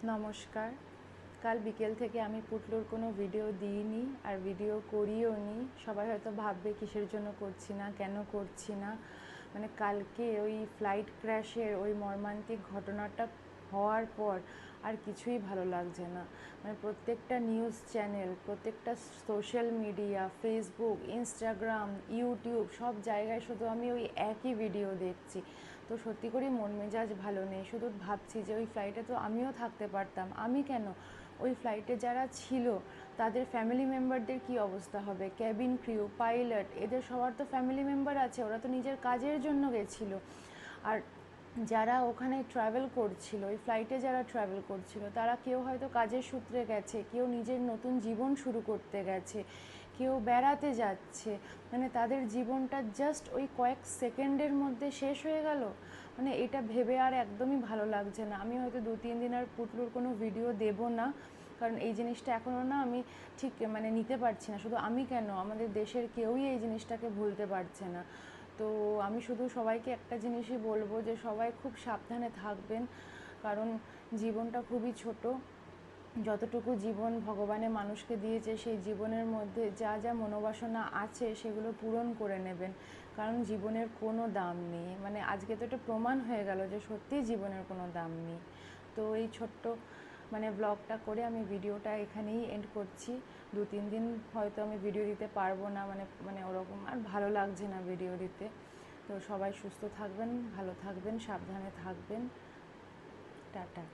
নমস্কার। কাল বিকেল থেকে আমি পুটলুর কোনো ভিডিও দিইনি আর ভিডিও করিও নি। সবাই হয়তো ভাববে কিসের জন্য করছি না, কেন করছি না। মানে কালকে ওই ফ্লাইট ক্র্যাশের ওই মর্মান্তিক ঘটনাটা হওয়ার পর আর কিছুই ভালো লাগছে না। মানে প্রত্যেকটা নিউজ চ্যানেল, প্রত্যেকটা social media, Facebook, Instagram, YouTube সব জায়গায় শুধু আমি ওই একই ভিডিও দেখছি। তো সত্যি করেই মন মেজাজ ভালো নেই। শুধু ভাবছি যে ওই ফ্লাইটে তো আমিও থাকতে পারতাম, আমি কেন? ওই ফ্লাইটে যারা ছিল তাদের ফ্যামিলি মেম্বারদের কি অবস্থা হবে? ক্যাবিন ক্রিউ, পাইলট, এদের সবার তো ফ্যামিলি মেম্বার আছে, ওরা তো নিজের কাজের জন্য গেছিলো। আর যারা ওখানে ট্রাভেল করছিল, ওই ফ্লাইটে যারা ট্রাভেল করছিল, তারা কেউ হয়তো কাজের সূত্রে গেছে, কেউ নিজের নতুন জীবন শুরু করতে গেছে, কেউ বেড়াতে যাচ্ছে। মানে তাদের জীবনটা জাস্ট ওই কয়েক সেকেন্ডের মধ্যে শেষ হয়ে গেল। মানে এটা ভেবে আর একদমই ভালো লাগছে না। আমি হয়তো 2-3 দিন আর পুটলুর কোনো ভিডিও দেব না, কারণ এই জিনিসটা এখনও না আমি ঠিক মানে নিতে পারছি না। শুধু আমি কেন, আমাদের দেশের কেউই এই জিনিসটাকে ভুলতে পারছে না। তো আমি শুধু সবাইকে একটা জিনিসই বলবো যে সবাই খুব সাবধানে থাকবেন, কারণ জীবনটা খুবই ছোট। যতটুকু জীবন ভগবানে মানুষকে দিয়েছে সেই জীবনের মধ্যে যা যা মনোবাসনা আছে সেগুলো পূরণ করে নেবেন, কারণ জীবনের কোনো দাম নেই। মানে আজকে তো এটা প্রমাণ হয়ে গেল যে সত্যিই জীবনের কোনো দাম নেই। তো এই ছোট্ট মানে ব্লগটা করে আমি ভিডিওটা এখানেই এন্ড করছি। 2-3 দিন হয়তো আমি ভিডিও দিতে পারবো না, মানে মানে ওরকম আর ভালো লাগছে না ভিডিও দিতে। তো সবাই সুস্থ থাকবেন, ভালো থাকবেন, সাবধানে থাকবেন। টাটা।